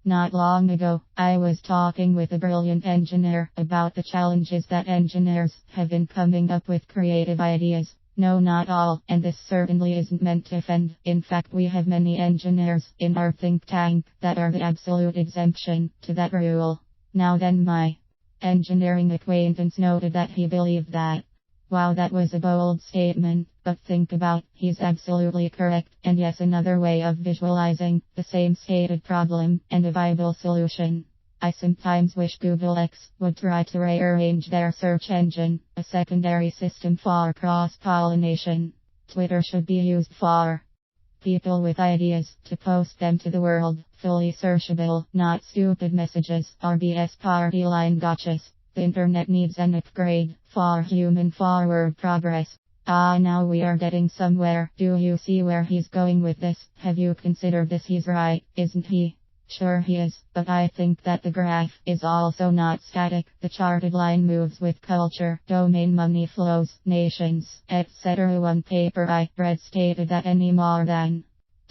Not long ago, I was talking with a brilliant engineer about the challenges that engineers have in coming up with creative ideas. No, not all, and this certainly isn't meant to offend. In fact, we have many engineers in our think tank that are the absolute exemption to that rule. Now then, my engineering acquaintance noted that he believed that. Wow, that was a bold statement, but think about, he's absolutely correct. And yes, another way of visualizing the same stated problem and a viable solution. I sometimes wish Google X would try to rearrange their search engine, a secondary system for cross-pollination. Twitter should be used for people with ideas to post them to the world, fully searchable, not stupid messages or BS party line gotchas. The internet needs an upgrade for human forward progress. Now we are getting somewhere. Do you see where he's going with this? Have you considered this? He's right, isn't he? Sure he is, but I think that the graph is also not static. The charted line moves with culture, domain, money flows, nations, etc. One paper I read stated that any more than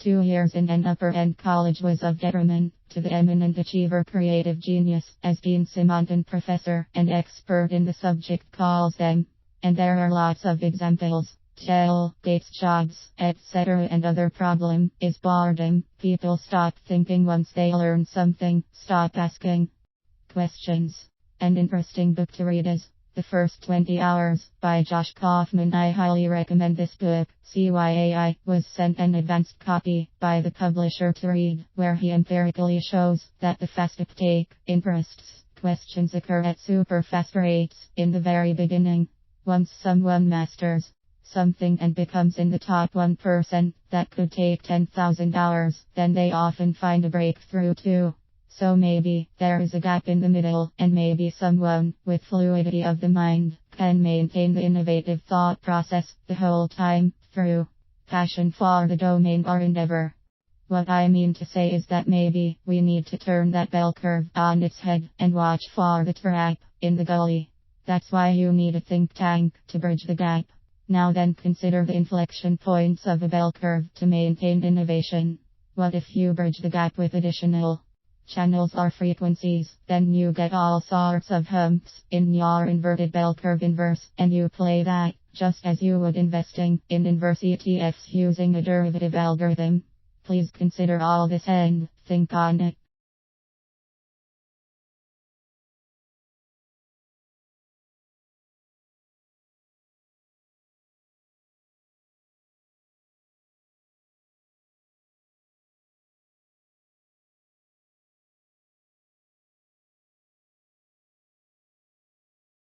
2 years in an upper-end college was of detriment to the eminent achiever creative genius, as Dean Simonton, professor and expert in the subject, calls them. And there are lots of examples. Shell, Gates, jobs, etc. And other problem is boredom. People stop thinking once they learn something, stop asking questions. An interesting book to read is The First 20 Hours by Josh Kaufman. I highly recommend this book. CYAI was sent an advanced copy by the publisher to read, where he empirically shows that the fast uptake interests questions occur at super fast rates in the very beginning. Once someone masters something and becomes in the top 1%, that could take 10,000 hours, then they often find a breakthrough too. So maybe there is a gap in the middle, and maybe someone with fluidity of the mind can maintain the innovative thought process the whole time through passion for the domain or endeavor. What I mean to say is that maybe we need to turn that bell curve on its head and watch for the trap in the gully. That's why you need a think tank to bridge the gap. Now then, consider the inflection points of a bell curve to maintain innovation. What if you bridge the gap with additional channels or frequencies? Then you get all sorts of humps in your inverted bell curve inverse, and you play that just as you would investing in inverse ETFs using a derivative algorithm. Please consider all this and think on it.